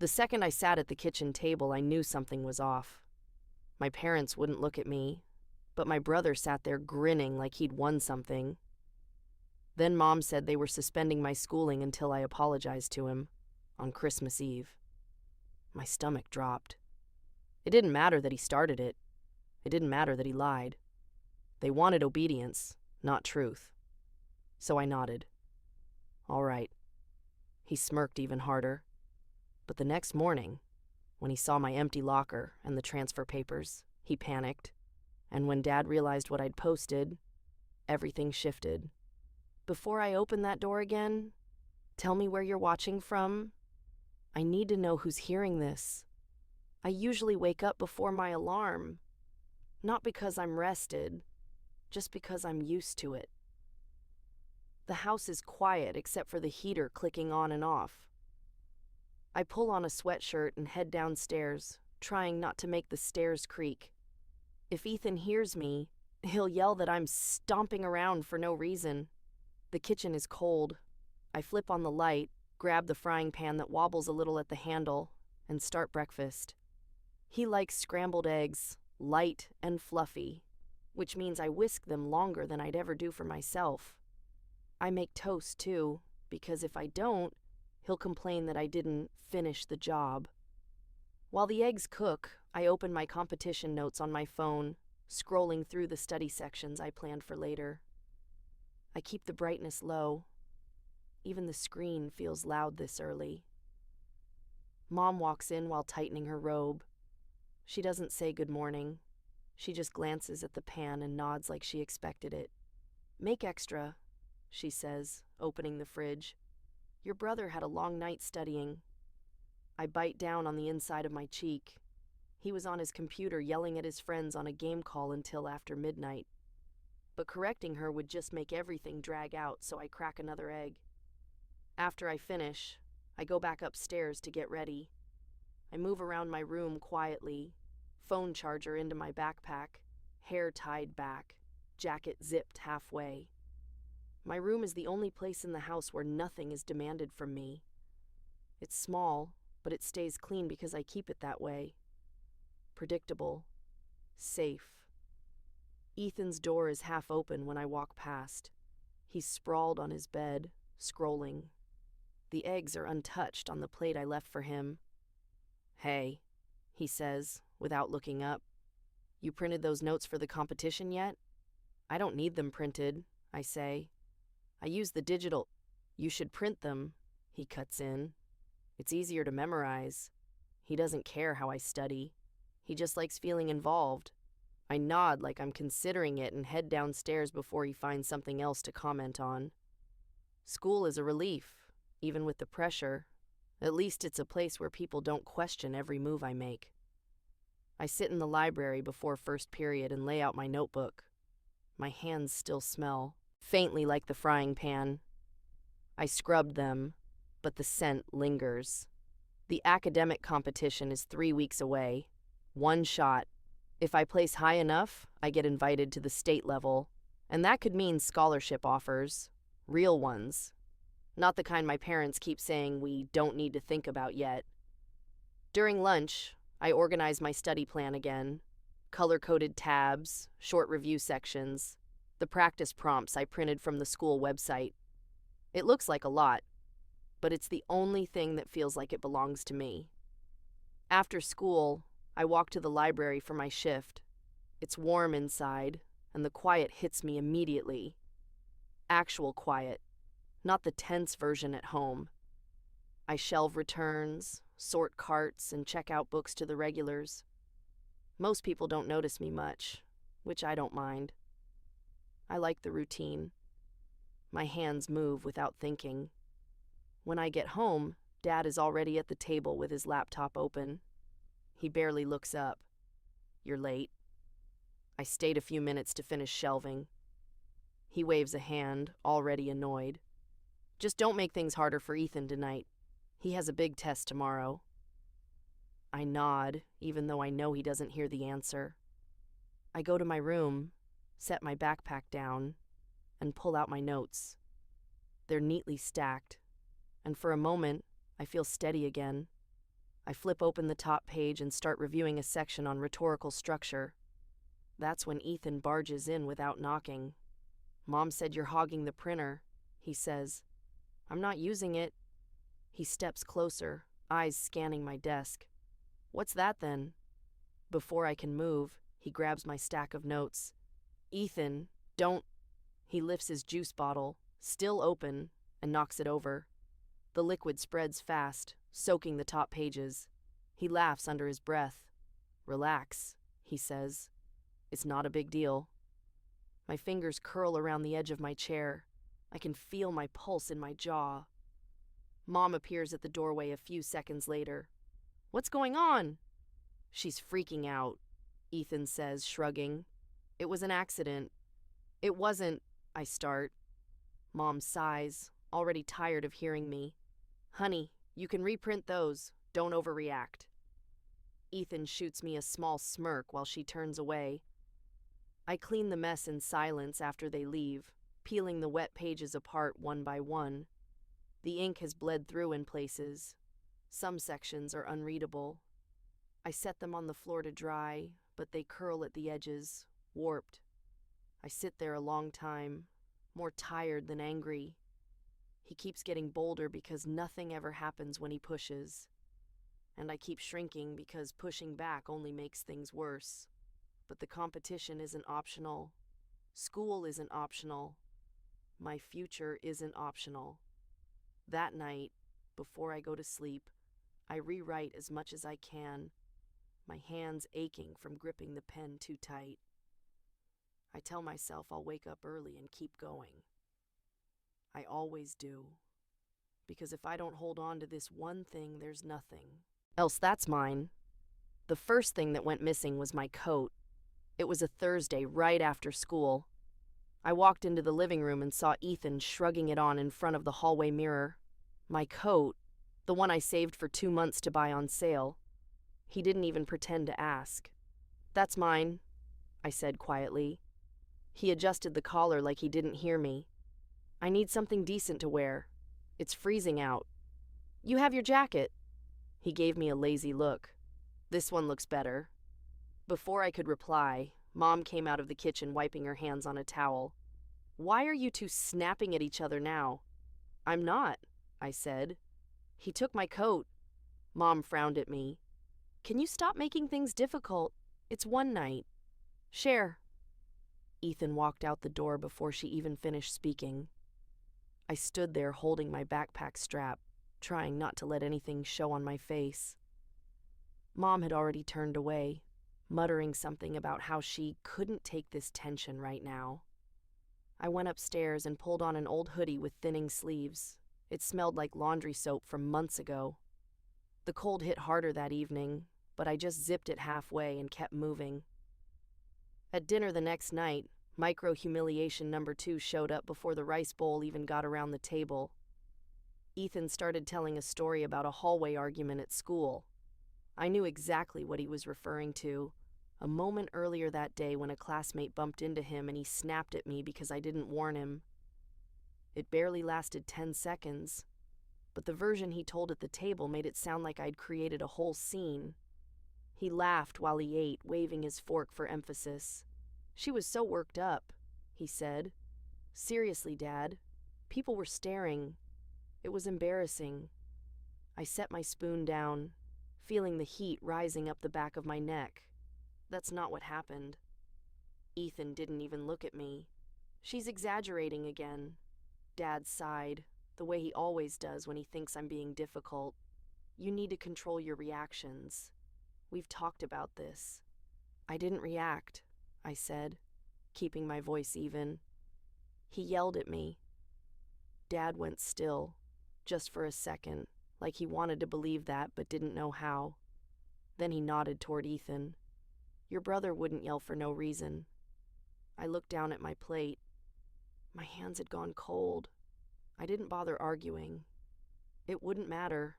The second I sat at the kitchen table, I knew something was off. My parents wouldn't look at me, but my brother sat there grinning like he'd won something. Then Mom said they were suspending my schooling until I apologized to him on Christmas Eve. My stomach dropped. It didn't matter that he started it. It didn't matter that he lied. They wanted obedience, not truth. So I nodded. All right. He smirked even harder. But the next morning, when he saw my empty locker and the transfer papers, he panicked. And when Dad realized what I'd posted, everything shifted. Before I open that door again, tell me where you're watching from. I need to know who's hearing this. I usually wake up before my alarm. Not because I'm rested, just because I'm used to it. The house is quiet except for the heater clicking on and off. I pull on a sweatshirt and head downstairs, trying not to make the stairs creak. If Ethan hears me, he'll yell that I'm stomping around for no reason. The kitchen is cold. I flip on the light, grab the frying pan that wobbles a little at the handle, and start breakfast. He likes scrambled eggs, light and fluffy, which means I whisk them longer than I'd ever do for myself. I make toast too, because if I don't, he'll complain that I didn't finish the job. While the eggs cook, I open my competition notes on my phone, scrolling through the study sections I planned for later. I keep the brightness low. Even the screen feels loud this early. Mom walks in while tightening her robe. She doesn't say good morning. She just glances at the pan and nods like she expected it. Make extra, she says, opening the fridge. Your brother had a long night studying. I bite down on the inside of my cheek. He was on his computer yelling at his friends on a game call until after midnight. But correcting her would just make everything drag out, so I crack another egg. After I finish, I go back upstairs to get ready. I move around my room quietly, phone charger into my backpack, hair tied back, jacket zipped halfway. My room is the only place in the house where nothing is demanded from me. It's small, but it stays clean because I keep it that way. Predictable. Safe. Ethan's door is half open when I walk past. He's sprawled on his bed, scrolling. The eggs are untouched on the plate I left for him. Hey, he says, without looking up. You printed those notes for the competition yet? I don't need them printed, I say. I use the digital. You should print them, he cuts in. It's easier to memorize. He doesn't care how I study. He just likes feeling involved. I nod like I'm considering it and head downstairs before he finds something else to comment on. School is a relief, even with the pressure. At least it's a place where people don't question every move I make. I sit in the library before first period and lay out my notebook. My hands still smell, faintly like the frying pan. I scrubbed them, but the scent lingers. The academic competition is 3 weeks away. One shot. If I place high enough, I get invited to the state level, and that could mean scholarship offers. Real ones. Not the kind my parents keep saying we don't need to think about yet. During lunch, I organize my study plan again. Color-coded tabs, short review sections, the practice prompts I printed from the school website. It looks like a lot, but it's the only thing that feels like it belongs to me. After school, I walk to the library for my shift. It's warm inside, and the quiet hits me immediately. Actual quiet, not the tense version at home. I shelve returns, sort carts, and check out books to the regulars. Most people don't notice me much, which I don't mind. I like the routine. My hands move without thinking. When I get home, Dad is already at the table with his laptop open. He barely looks up. You're late. I stayed a few minutes to finish shelving. He waves a hand, already annoyed. Just don't make things harder for Ethan tonight. He has a big test tomorrow. I nod, even though I know he doesn't hear the answer. I go to my room, set my backpack down, and pull out my notes. They're neatly stacked, and for a moment, I feel steady again. I flip open the top page and start reviewing a section on rhetorical structure. That's when Ethan barges in without knocking. "Mom said you're hogging the printer," he says. "I'm not using it." He steps closer, eyes scanning my desk. "What's that then?" Before I can move, he grabs my stack of notes. "Ethan, don't..." He lifts his juice bottle, still open, and knocks it over. The liquid spreads fast, soaking the top pages. He laughs under his breath. "Relax," he says. "It's not a big deal." My fingers curl around the edge of my chair. I can feel my pulse in my jaw. Mom appears at the doorway a few seconds later. "What's going on?" "She's freaking out," Ethan says, shrugging. "It was an accident." "It wasn't," I start. Mom sighs, already tired of hearing me. "Honey, you can reprint those. Don't overreact." Ethan shoots me a small smirk while she turns away. I clean the mess in silence after they leave, peeling the wet pages apart one by one. The ink has bled through in places. Some sections are unreadable. I set them on the floor to dry, but they curl at the edges, warped. I sit there a long time, more tired than angry. He keeps getting bolder because nothing ever happens when he pushes. And I keep shrinking because pushing back only makes things worse. But the competition isn't optional. School isn't optional. My future isn't optional. That night, before I go to sleep, I rewrite as much as I can, my hands aching from gripping the pen too tight. I tell myself I'll wake up early and keep going. I always do. Because if I don't hold on to this one thing, there's nothing else that's mine. The first thing that went missing was my coat. It was a Thursday right after school. I walked into the living room and saw Ethan shrugging it on in front of the hallway mirror. My coat, the one I saved for 2 months to buy on sale. He didn't even pretend to ask. "That's mine," I said quietly. He adjusted the collar like he didn't hear me. "I need something decent to wear. It's freezing out." "You have your jacket." He gave me a lazy look. "This one looks better." Before I could reply, Mom came out of the kitchen wiping her hands on a towel. "Why are you two snapping at each other now?" "I'm not," I said. "He took my coat." Mom frowned at me. "Can you stop making things difficult? It's one night." "Share." Ethan walked out the door before she even finished speaking. I stood there holding my backpack strap, trying not to let anything show on my face. Mom had already turned away, muttering something about how she couldn't take this tension right now. I went upstairs and pulled on an old hoodie with thinning sleeves. It smelled like laundry soap from months ago. The cold hit harder that evening, but I just zipped it halfway and kept moving. At dinner the next night, micro-humiliation number 2 showed up before the rice bowl even got around the table. Ethan started telling a story about a hallway argument at school. I knew exactly what he was referring to. A moment earlier that day when a classmate bumped into him and he snapped at me because I didn't warn him. It barely lasted 10 seconds, but the version he told at the table made it sound like I'd created a whole scene. He laughed while he ate, waving his fork for emphasis. "She was so worked up," he said. "Seriously, Dad. People were staring. It was embarrassing." I set my spoon down, feeling the heat rising up the back of my neck. That's not what happened. Ethan didn't even look at me. "She's exaggerating again." Dad sighed, the way he always does when he thinks I'm being difficult. "You need to control your reactions. We've talked about this." "I didn't react," I said, keeping my voice even. He yelled at me. Dad went still, just for a second, like he wanted to believe that but didn't know how. Then he nodded toward Ethan. "Your brother wouldn't yell for no reason." I looked down at my plate. My hands had gone cold. I didn't bother arguing. It wouldn't matter.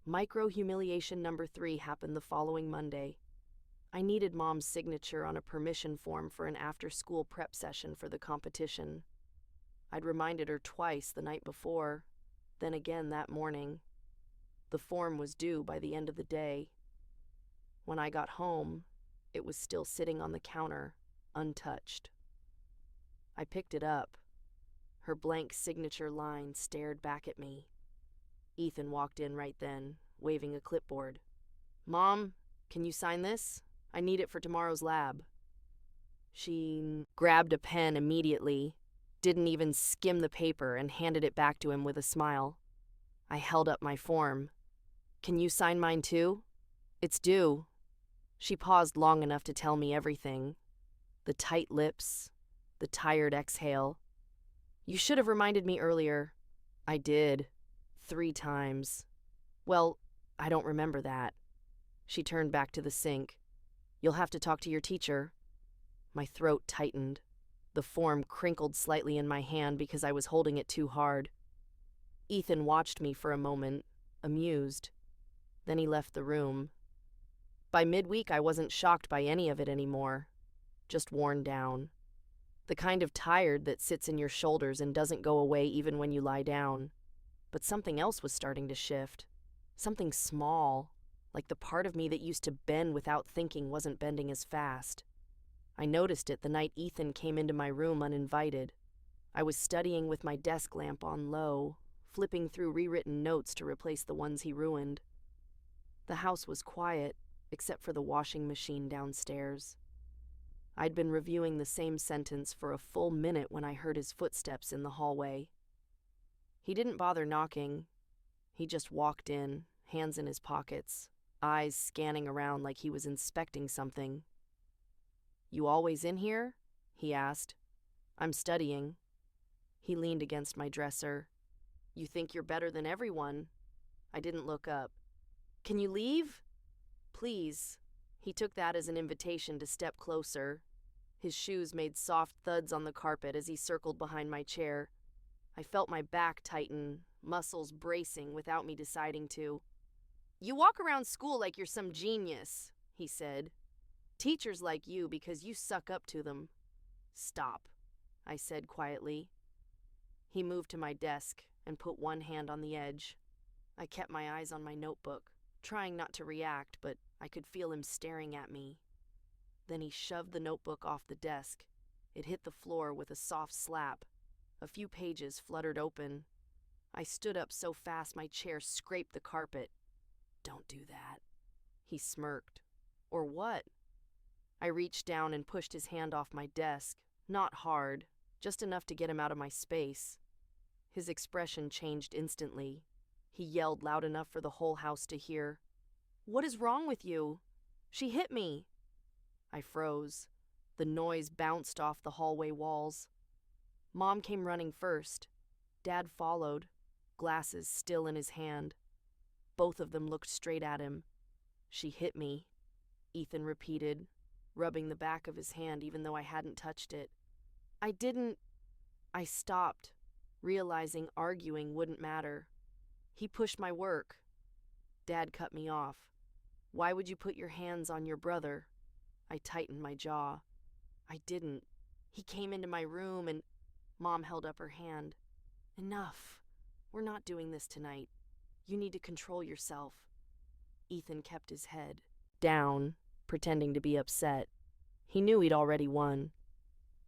Micro-humiliation number 3 happened the following Monday. I needed Mom's signature on a permission form for an after-school prep session for the competition. I'd reminded her twice the night before, then again that morning. The form was due by the end of the day. When I got home, it was still sitting on the counter, untouched. I picked it up. Her blank signature line stared back at me. Ethan walked in right then, waving a clipboard. "Mom, can you sign this? I need it for tomorrow's lab." She grabbed a pen immediately, didn't even skim the paper, and handed it back to him with a smile. I held up my form. "Can you sign mine too? It's due." She paused long enough to tell me everything. The tight lips, the tired exhale. "You should have reminded me earlier." "I did. 3 times. Well, I don't remember that." She turned back to the sink. "You'll have to talk to your teacher." My throat tightened. The form crinkled slightly in my hand because I was holding it too hard. Ethan watched me for a moment, amused. Then he left the room. By midweek, I wasn't shocked by any of it anymore, just worn down. The kind of tired that sits in your shoulders and doesn't go away even when you lie down. But something else was starting to shift. Something small, like the part of me that used to bend without thinking wasn't bending as fast. I noticed it the night Ethan came into my room uninvited. I was studying with my desk lamp on low, flipping through rewritten notes to replace the ones he ruined. The house was quiet, except for the washing machine downstairs. I'd been reviewing the same sentence for a full minute when I heard his footsteps in the hallway. He didn't bother knocking. He just walked in, hands in his pockets, eyes scanning around like he was inspecting something. "You always in here?" he asked. "I'm studying." He leaned against my dresser. "You think you're better than everyone?" I didn't look up. "Can you leave?" "Please." He took that as an invitation to step closer. His shoes made soft thuds on the carpet as he circled behind my chair. I felt my back tighten, muscles bracing without me deciding to. "You walk around school like you're some genius," he said. "Teachers like you because you suck up to them." "Stop," I said quietly. He moved to my desk and put one hand on the edge. I kept my eyes on my notebook, trying not to react, but I could feel him staring at me. Then he shoved the notebook off the desk. It hit the floor with a soft slap. A few pages fluttered open. I stood up so fast my chair scraped the carpet. "Don't do that." He smirked. "Or what?" I reached down and pushed his hand off my desk, not hard, just enough to get him out of my space. His expression changed instantly. He yelled loud enough for the whole house to hear. "What is wrong with you? She hit me." I froze. The noise bounced off the hallway walls. Mom came running first. Dad followed, glasses still in his hand. Both of them looked straight at him. "She hit me," Ethan repeated, rubbing the back of his hand even though I hadn't touched it. "I didn't." I stopped, realizing arguing wouldn't matter. He pushed my work. Dad cut me off. "Why would you put your hands on your brother?" I tightened my jaw. "I didn't. He came into my room and—" Mom held up her hand. "Enough. We're not doing this tonight. You need to control yourself." Ethan kept his head down, pretending to be upset. He knew he'd already won.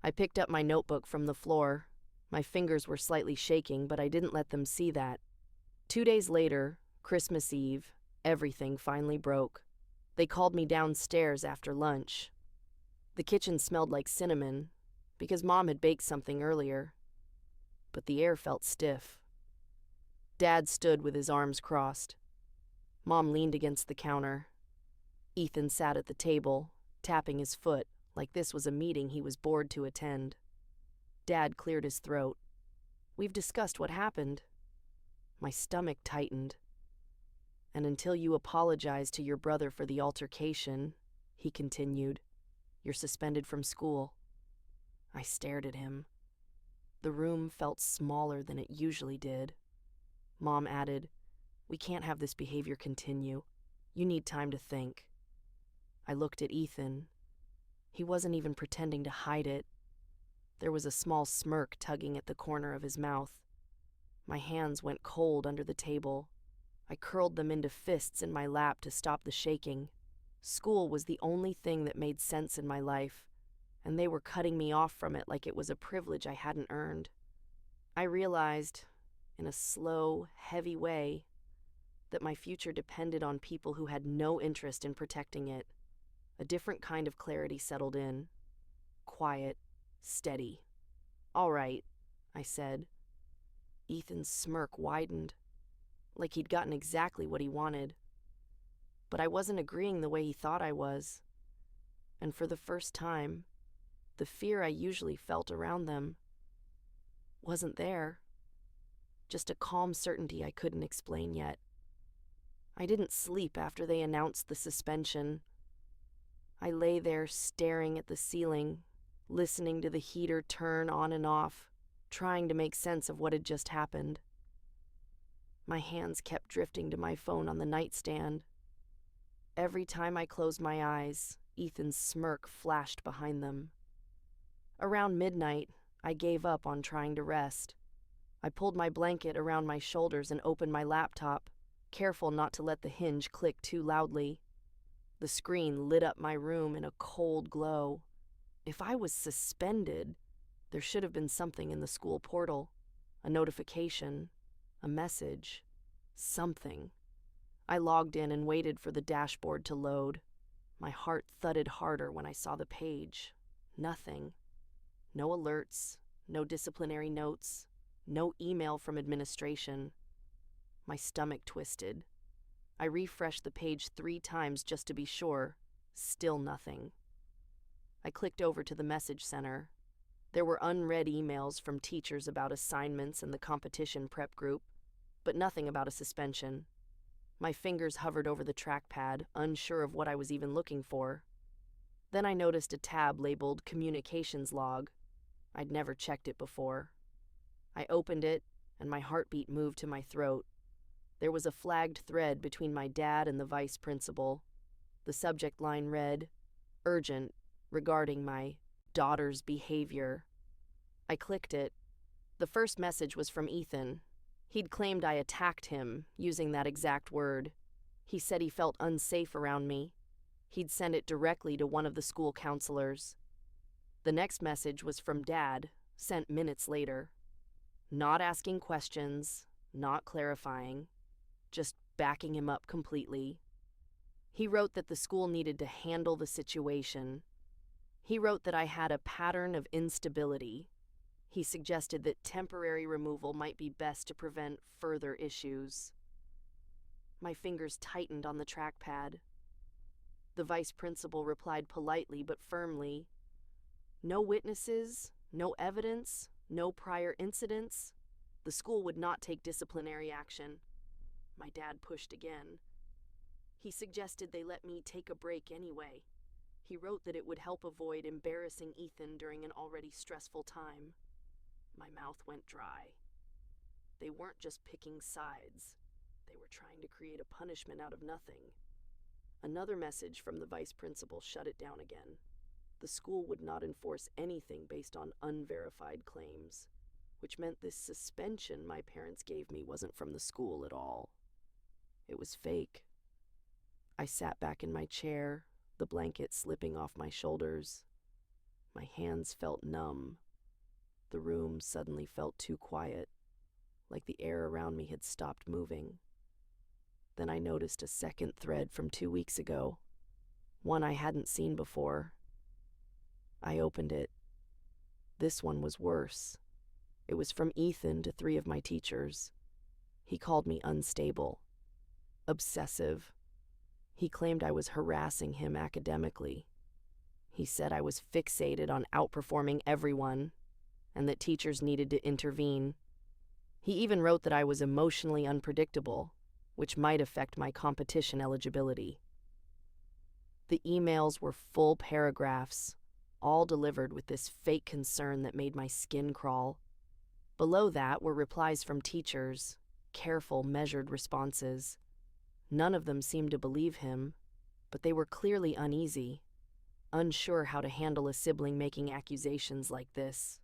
I picked up my notebook from the floor. My fingers were slightly shaking, but I didn't let them see that. 2 days later, Christmas Eve, everything finally broke. They called me downstairs after lunch. The kitchen smelled like cinnamon, because Mom had baked something earlier. But the air felt stiff. Dad stood with his arms crossed. Mom leaned against the counter. Ethan sat at the table, tapping his foot like this was a meeting he was bored to attend. Dad cleared his throat. "We've discussed what happened." My stomach tightened. "And until you apologize to your brother for the altercation," he continued, "you're suspended from school." I stared at him. The room felt smaller than it usually did. Mom added, "We can't have this behavior continue. You need time to think." I looked at Ethan. He wasn't even pretending to hide it. There was a small smirk tugging at the corner of his mouth. My hands went cold under the table. I curled them into fists in my lap to stop the shaking. School was the only thing that made sense in my life, and they were cutting me off from it like it was a privilege I hadn't earned. I realized, in a slow, heavy way, that my future depended on people who had no interest in protecting it. A different kind of clarity settled in. Quiet, steady. "All right," I said. Ethan's smirk widened, like he'd gotten exactly what he wanted. But I wasn't agreeing the way he thought I was. And for the first time, the fear I usually felt around them wasn't there. Just a calm certainty I couldn't explain yet. I didn't sleep after they announced the suspension. I lay there staring at the ceiling, listening to the heater turn on and off, trying to make sense of what had just happened. My hands kept drifting to my phone on the nightstand. Every time I closed my eyes, Ethan's smirk flashed behind them. Around midnight, I gave up on trying to rest. I pulled my blanket around my shoulders and opened my laptop, careful not to let the hinge click too loudly. The screen lit up my room in a cold glow. If I was suspended, there should have been something in the school portal. A notification, a message, something. I logged in and waited for the dashboard to load. My heart thudded harder when I saw the page. Nothing. No alerts, no disciplinary notes, no email from administration. My stomach twisted. I refreshed the page 3 times just to be sure. Still nothing. I clicked over to the message center. There were unread emails from teachers about assignments and the competition prep group, but nothing about a suspension. My fingers hovered over the trackpad, unsure of what I was even looking for. Then I noticed a tab labeled Communications Log. I'd never checked it before. I opened it, and my heartbeat moved to my throat. There was a flagged thread between my dad and the vice principal. The subject line read, "Urgent, regarding my daughter's behavior." I clicked it. The first message was from Ethan. He'd claimed I attacked him, using that exact word. He said he felt unsafe around me. He'd sent it directly to one of the school counselors. The next message was from Dad, sent minutes later. Not asking questions, not clarifying, just backing him up completely. He wrote that the school needed to handle the situation. He wrote that I had a pattern of instability. He suggested that temporary removal might be best to prevent further issues. My fingers tightened on the trackpad. The vice principal replied politely but firmly. No witnesses, no evidence, no prior incidents. The school would not take disciplinary action. My dad pushed again. He suggested they let me take a break anyway. He wrote that it would help avoid embarrassing Ethan during an already stressful time. My mouth went dry. They weren't just picking sides. They were trying to create a punishment out of nothing. Another message from the vice principal shut it down again. The school would not enforce anything based on unverified claims, which meant this suspension my parents gave me wasn't from the school at all. It was fake. I sat back in my chair, the blanket slipping off my shoulders. My hands felt numb. The room suddenly felt too quiet, like the air around me had stopped moving. Then I noticed a second thread from 2 weeks ago, one I hadn't seen before. I opened it. This one was worse. It was from Ethan to 3 of my teachers. He called me unstable, obsessive. He claimed I was harassing him academically. He said I was fixated on outperforming everyone, and that teachers needed to intervene. He even wrote that I was emotionally unpredictable, which might affect my competition eligibility. The emails were full paragraphs, all delivered with this fake concern that made my skin crawl. Below that were replies from teachers, careful, measured responses. None of them seemed to believe him, but they were clearly uneasy, unsure how to handle a sibling making accusations like this.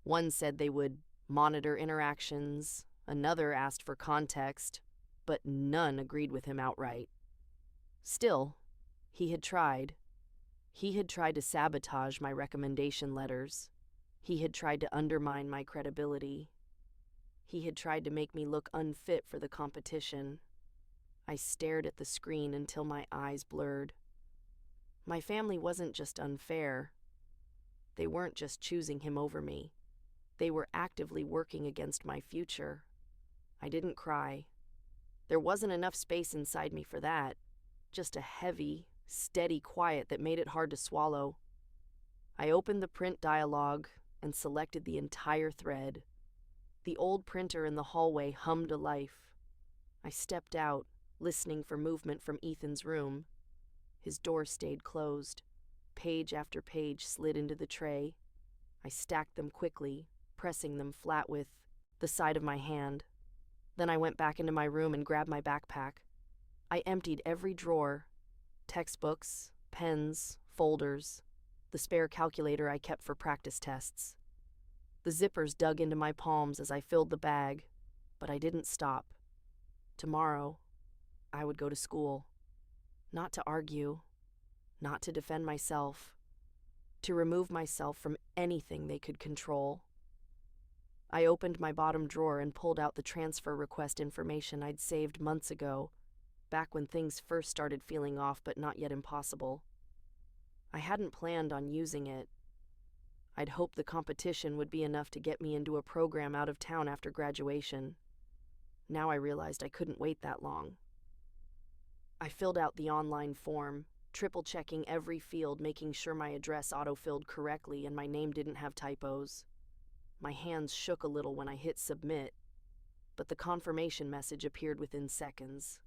One said they would monitor interactions, another asked for context, but none agreed with him outright. Still, he had tried. He had tried to sabotage my recommendation letters. He had tried to undermine my credibility. He had tried to make me look unfit for the competition. I stared at the screen until my eyes blurred. My family wasn't just unfair. They weren't just choosing him over me. They were actively working against my future. I didn't cry. There wasn't enough space inside me for that. Just a heavy, steady quiet that made it hard to swallow. I opened the print dialogue and selected the entire thread. The old printer in the hallway hummed a life. I stepped out, listening for movement from Ethan's room. His door stayed closed. Page after page slid into the tray. I stacked them quickly, pressing them flat with the side of my hand. Then I went back into my room and grabbed my backpack. I emptied every drawer: textbooks, pens, folders, the spare calculator I kept for practice tests. The zippers dug into my palms as I filled the bag, but I didn't stop. Tomorrow, I would go to school. Not to argue, not to defend myself, to remove myself from anything they could control. I opened my bottom drawer and pulled out the transfer request information I'd saved months ago, back when things first started feeling off but not yet impossible. I hadn't planned on using it. I'd hoped the competition would be enough to get me into a program out of town after graduation. Now I realized I couldn't wait that long. I filled out the online form, triple-checking every field, making sure my address auto-filled correctly and my name didn't have typos. My hands shook a little when I hit submit, but the confirmation message appeared within seconds.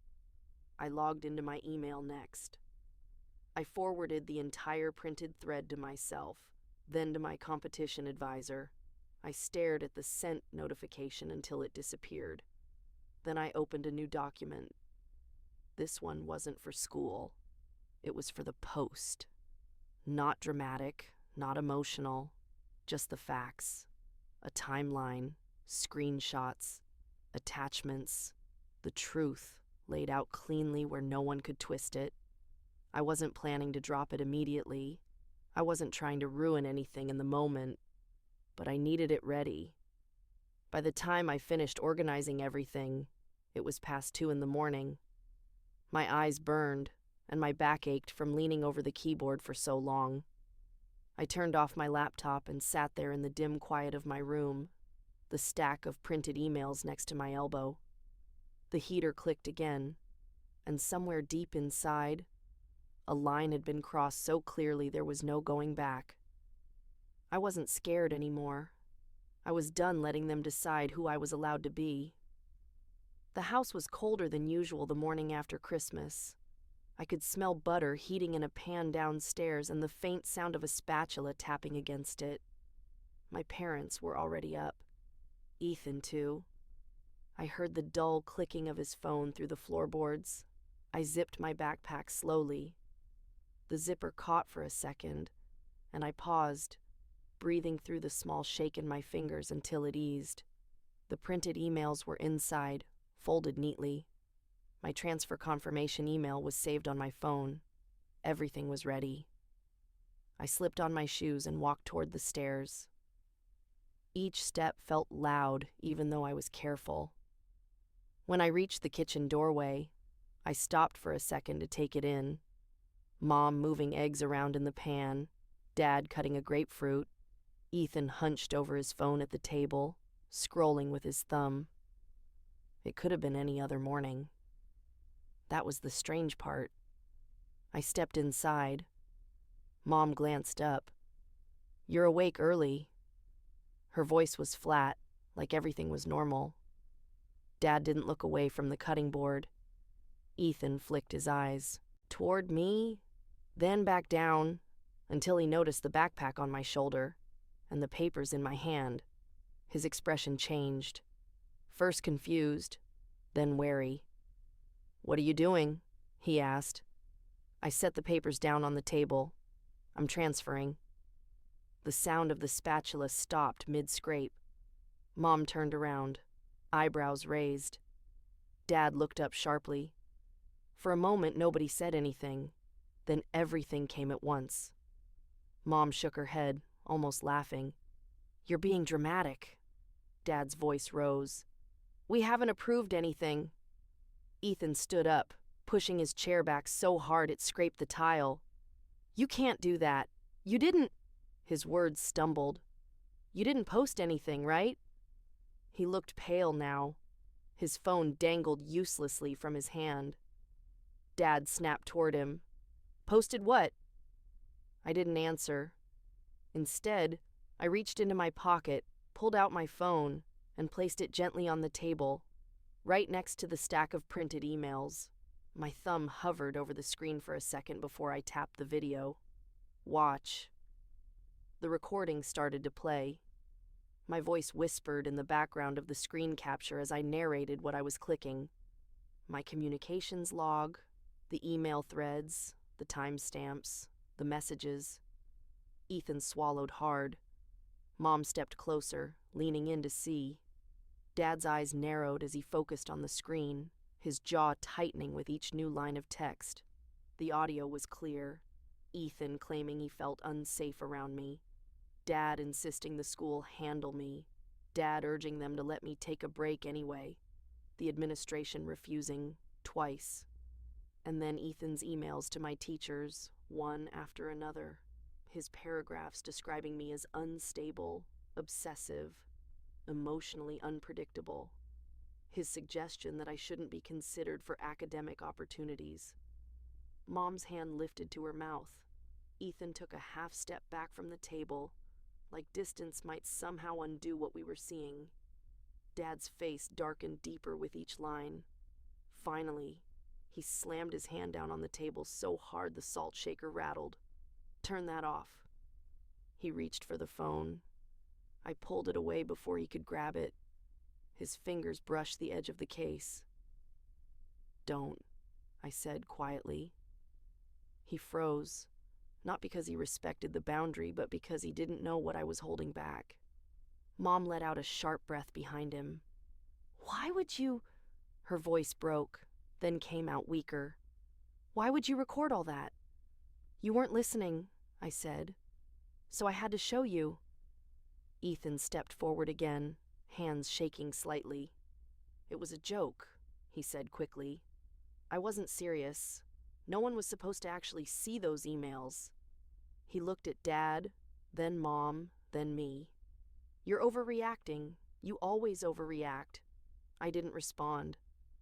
I logged into my email next. I forwarded the entire printed thread to myself, then to my competition advisor. I stared at the sent notification until it disappeared. Then I opened a new document. This one wasn't for school. It was for the Post. Not dramatic, not emotional, just the facts. A timeline, screenshots, attachments, the truth laid out cleanly where no one could twist it. I wasn't planning to drop it immediately. I wasn't trying to ruin anything in the moment, but I needed it ready. By the time I finished organizing everything, it was past 2 a.m. My eyes burned, and my back ached from leaning over the keyboard for so long. I turned off my laptop and sat there in the dim quiet of my room, the stack of printed emails next to my elbow. The heater clicked again, and somewhere deep inside, a line had been crossed so clearly there was no going back. I wasn't scared anymore. I was done letting them decide who I was allowed to be. The house was colder than usual the morning after Christmas. I could smell butter heating in a pan downstairs and the faint sound of a spatula tapping against it. My parents were already up. Ethan, too. I heard the dull clicking of his phone through the floorboards. I zipped my backpack slowly. The zipper caught for a second, and I paused, breathing through the small shake in my fingers until it eased. The printed emails were inside, folded neatly. My transfer confirmation email was saved on my phone. Everything was ready. I slipped on my shoes and walked toward the stairs. Each step felt loud, even though I was careful. When I reached the kitchen doorway, I stopped for a second to take it in. Mom moving eggs around in the pan, Dad cutting a grapefruit, Ethan hunched over his phone at the table, scrolling with his thumb. It could have been any other morning. That was the strange part. I stepped inside. Mom glanced up. "You're awake early." Her voice was flat, like everything was normal. Dad didn't look away from the cutting board. Ethan flicked his eyes toward me, then back down, until he noticed the backpack on my shoulder and the papers in my hand. His expression changed. First confused, then wary. "What are you doing?" he asked. I set the papers down on the table. "I'm transferring." The sound of the spatula stopped mid-scrape. Mom turned around, eyebrows raised. Dad looked up sharply. For a moment, nobody said anything. Then everything came at once. Mom shook her head, almost laughing. "You're being dramatic." Dad's voice rose. "We haven't approved anything." Ethan stood up, pushing his chair back so hard it scraped the tile. "You can't do that. You didn't—" His words stumbled. "You didn't post anything, right?" He looked pale now. His phone dangled uselessly from his hand. Dad snapped toward him. "Posted what?" I didn't answer. Instead, I reached into my pocket, pulled out my phone, and placed it gently on the table, right next to the stack of printed emails. My thumb hovered over the screen for a second before I tapped the video. "Watch." The recording started to play. My voice whispered in the background of the screen capture as I narrated what I was clicking. My communications log, the email threads, the timestamps, the messages. Ethan swallowed hard. Mom stepped closer, leaning in to see. Dad's eyes narrowed as he focused on the screen, his jaw tightening with each new line of text. The audio was clear. Ethan claiming he felt unsafe around me. Dad insisting the school handle me. Dad urging them to let me take a break anyway. The administration refusing twice. And then Ethan's emails to my teachers, one after another. His paragraphs describing me as unstable, obsessive, emotionally unpredictable. His suggestion that I shouldn't be considered for academic opportunities. Mom's hand lifted to her mouth. Ethan took a half step back from the table, like distance might somehow undo what we were seeing. Dad's face darkened deeper with each line. Finally, he slammed his hand down on the table so hard the salt shaker rattled. "Turn that off." He reached for the phone. I pulled it away before he could grab it. His fingers brushed the edge of the case. "Don't," I said quietly. He froze, not because he respected the boundary, but because he didn't know what I was holding back. Mom let out a sharp breath behind him. "Why would you—" Her voice broke, then came out weaker. "Why would you record all that?" "You weren't listening," I said. "So I had to show you." Ethan stepped forward again, hands shaking slightly. "It was a joke," he said quickly. "I wasn't serious. No one was supposed to actually see those emails." He looked at Dad, then Mom, then me. "You're overreacting. You always overreact." I didn't respond.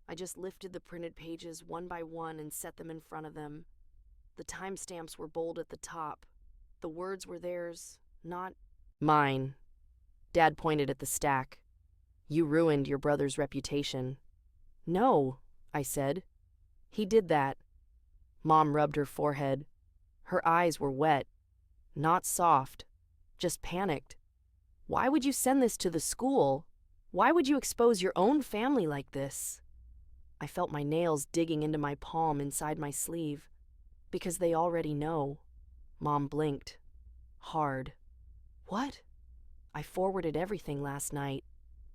I just lifted the printed pages one by one and set them in front of them. The timestamps were bold at the top. The words were theirs, not mine. Dad pointed at the stack. "You ruined your brother's reputation." "No," I said. "He did that." Mom rubbed her forehead. Her eyes were wet, not soft, just panicked. "Why would you send this to the school? Why would you expose your own family like this?" I felt my nails digging into my palm inside my sleeve. "Because they already know." Mom blinked. Hard. "What?" "I forwarded everything last night."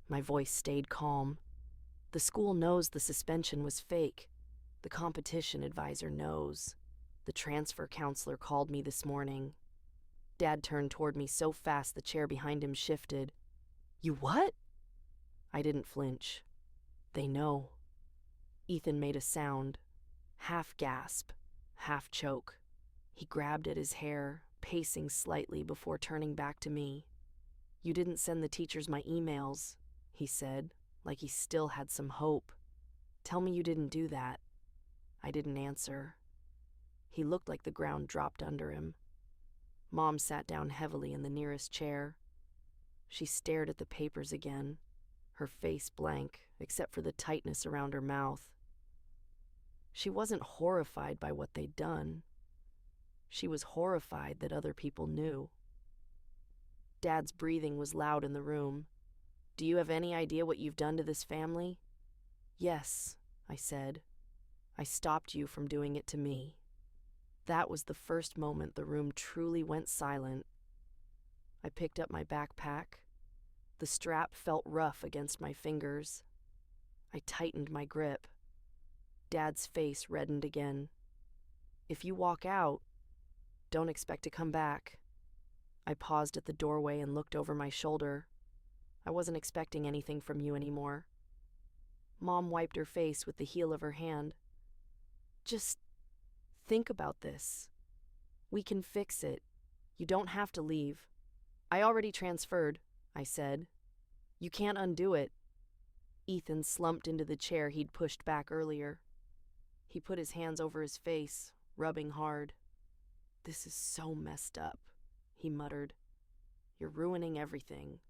My voice stayed calm. "The school knows the suspension was fake. The competition advisor knows. The transfer counselor called me this morning." Dad turned toward me so fast the chair behind him shifted. "You what?" I didn't flinch. "They know." Ethan made a sound. Half gasp, half choke. He grabbed at his hair, pacing slightly before turning back to me. "You didn't send the teachers my emails," he said, like he still had some hope. "Tell me you didn't do that." I didn't answer. He looked like the ground dropped under him. Mom sat down heavily in the nearest chair. She stared at the papers again, her face blank, except for the tightness around her mouth. She wasn't horrified by what they'd done. She was horrified that other people knew. Dad's breathing was loud in the room. "Do you have any idea what you've done to this family?" "Yes," I said. "I stopped you from doing it to me." That was the first moment the room truly went silent. I picked up my backpack. The strap felt rough against my fingers. I tightened my grip. Dad's face reddened again. If you walk out, don't expect to come back. I paused at the doorway and looked over my shoulder. I wasn't expecting anything from you anymore. Mom wiped her face with the heel of her hand. Just think about this. We can fix it. You don't have to leave. I already transferred, I said. You can't undo it. Ethan slumped into the chair he'd pushed back earlier. He put his hands over his face, rubbing hard. This is so messed up, he muttered. You're ruining everything.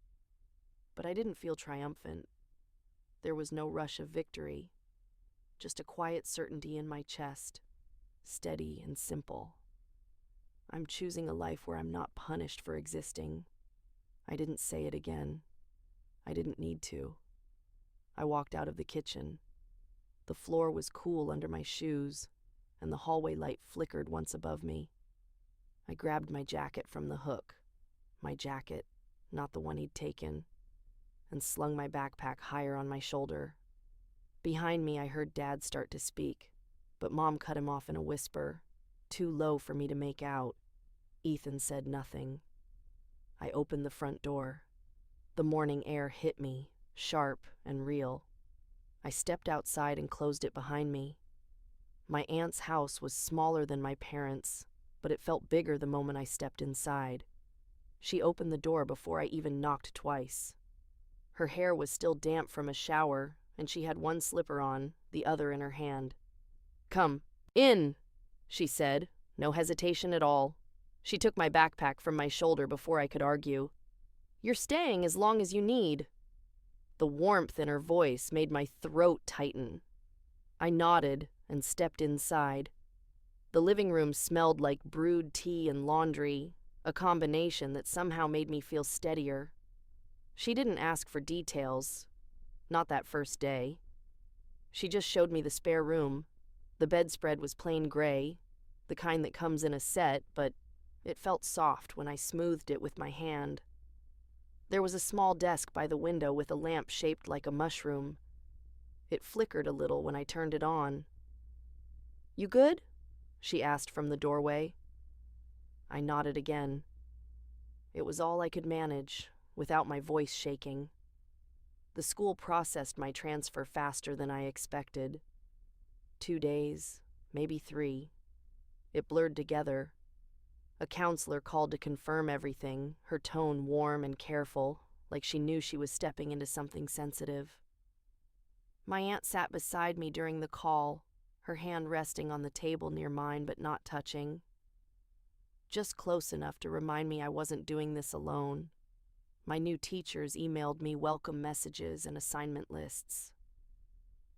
But I didn't feel triumphant. There was no rush of victory, just a quiet certainty in my chest, steady and simple. I'm choosing a life where I'm not punished for existing. I didn't say it again. I didn't need to. I walked out of the kitchen. The floor was cool under my shoes, and the hallway light flickered once above me. I grabbed my jacket from the hook, my jacket, not the one he'd taken, and slung my backpack higher on my shoulder. Behind me, I heard Dad start to speak, but Mom cut him off in a whisper, too low for me to make out. Ethan said nothing. I opened the front door. The morning air hit me, sharp and real. I stepped outside and closed it behind me. My aunt's house was smaller than my parents', but it felt bigger the moment I stepped inside. She opened the door before I even knocked twice. Her hair was still damp from a shower, and she had one slipper on, the other in her hand. "Come, in," she said, no hesitation at all. She took my backpack from my shoulder before I could argue. "You're staying as long as you need." The warmth in her voice made my throat tighten. I nodded and stepped inside. The living room smelled like brewed tea and laundry, a combination that somehow made me feel steadier. She didn't ask for details, not that first day. She just showed me the spare room. The bedspread was plain gray, the kind that comes in a set, but it felt soft when I smoothed it with my hand. There was a small desk by the window with a lamp shaped like a mushroom. It flickered a little when I turned it on. "You good?" she asked from the doorway. I nodded again. It was all I could manage, without my voice shaking. The school processed my transfer faster than I expected. 2 days, maybe 3. It blurred together. A counselor called to confirm everything, her tone warm and careful, like she knew she was stepping into something sensitive. My aunt sat beside me during the call, her hand resting on the table near mine but not touching. Just close enough to remind me I wasn't doing this alone. My new teachers emailed me welcome messages and assignment lists.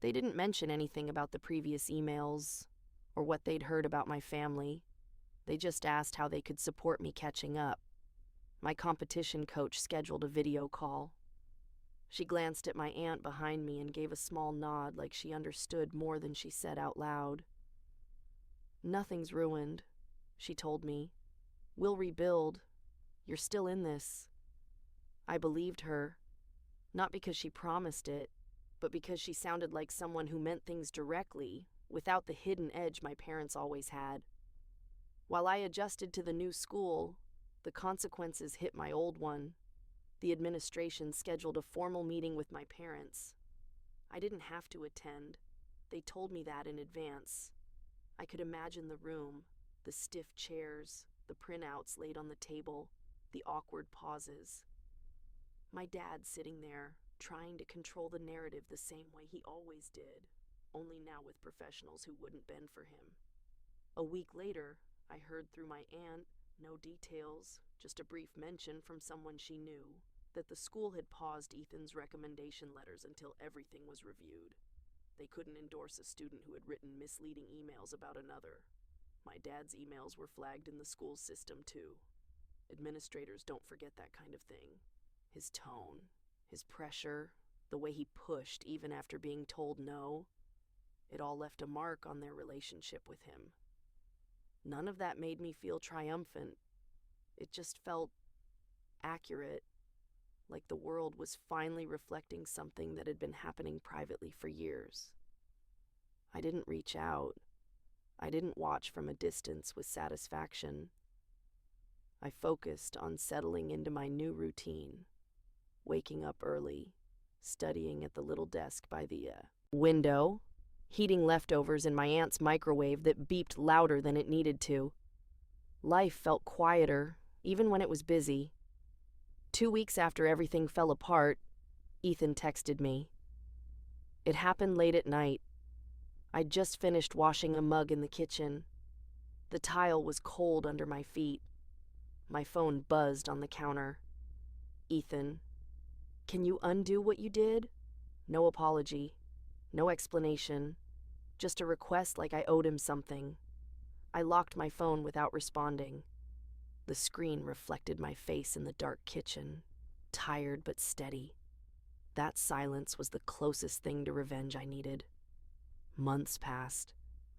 They didn't mention anything about the previous emails or what they'd heard about my family. They just asked how they could support me catching up. My competition coach scheduled a video call. She glanced at my aunt behind me and gave a small nod like she understood more than she said out loud. "Nothing's ruined," she told me. "We'll rebuild. You're still in this." I believed her, not because she promised it, but because she sounded like someone who meant things directly, without the hidden edge my parents always had. While I adjusted to the new school, the consequences hit my old one. The administration scheduled a formal meeting with my parents. I didn't have to attend. They told me that in advance. I could imagine the room, the stiff chairs, the printouts laid on the table, the awkward pauses. My dad sitting there, trying to control the narrative the same way he always did, only now with professionals who wouldn't bend for him. A week later, I heard through my aunt, no details, just a brief mention from someone she knew, that the school had paused Ethan's recommendation letters until everything was reviewed. They couldn't endorse a student who had written misleading emails about another. My dad's emails were flagged in the school system too. Administrators don't forget that kind of thing. His tone, his pressure, the way he pushed even after being told no, it all left a mark on their relationship with him. None of that made me feel triumphant. It just felt accurate, like the world was finally reflecting something that had been happening privately for years. I didn't reach out. I didn't watch from a distance with satisfaction. I focused on settling into my new routine, waking up early, studying at the little desk by the window, heating leftovers in my aunt's microwave that beeped louder than it needed to. Life felt quieter, even when it was busy. 2 weeks after everything fell apart, Ethan texted me. It happened late at night. I'd just finished washing a mug in the kitchen. The tile was cold under my feet. My phone buzzed on the counter. Ethan, can you undo what you did? No apology, no explanation, just a request like I owed him something. I locked my phone without responding. The screen reflected my face in the dark kitchen, tired but steady. That silence was the closest thing to revenge I needed. Months passed.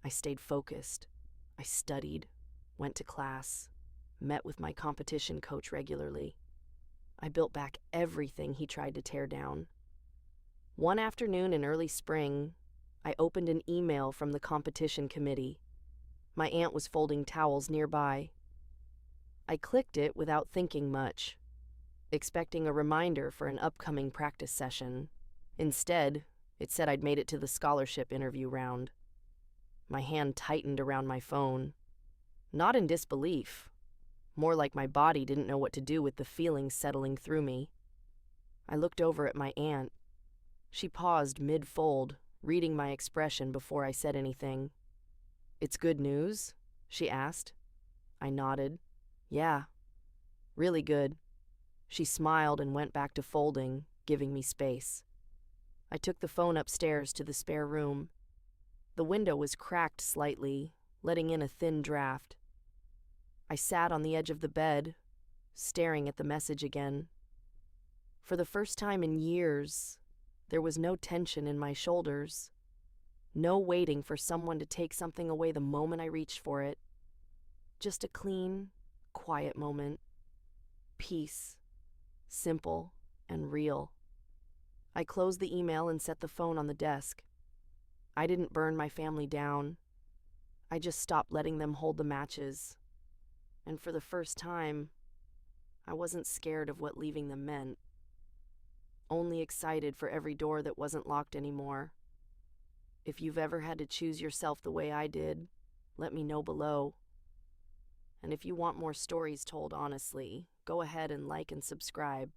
I stayed focused. I studied, went to class, met with my competition coach regularly. I built back everything he tried to tear down. One afternoon in early spring, I opened an email from the competition committee. My aunt was folding towels nearby. I clicked it without thinking much, expecting a reminder for an upcoming practice session. Instead, it said I'd made it to the scholarship interview round. My hand tightened around my phone. Not in disbelief, more like my body didn't know what to do with the feelings settling through me. I looked over at my aunt. She paused mid-fold, reading my expression before I said anything. "It's good news?" she asked. I nodded. "Yeah, really good." She smiled and went back to folding, giving me space. I took the phone upstairs to the spare room. The window was cracked slightly, letting in a thin draft. I sat on the edge of the bed, staring at the message again. For the first time in years, there was no tension in my shoulders, no waiting for someone to take something away the moment I reached for it. Just a clean, quiet moment. Peace. Simple and real. I closed the email and set the phone on the desk. I didn't burn my family down. I just stopped letting them hold the matches. And for the first time, I wasn't scared of what leaving them meant. Only excited for every door that wasn't locked anymore. If you've ever had to choose yourself the way I did, let me know below. And if you want more stories told honestly, go ahead and like and subscribe.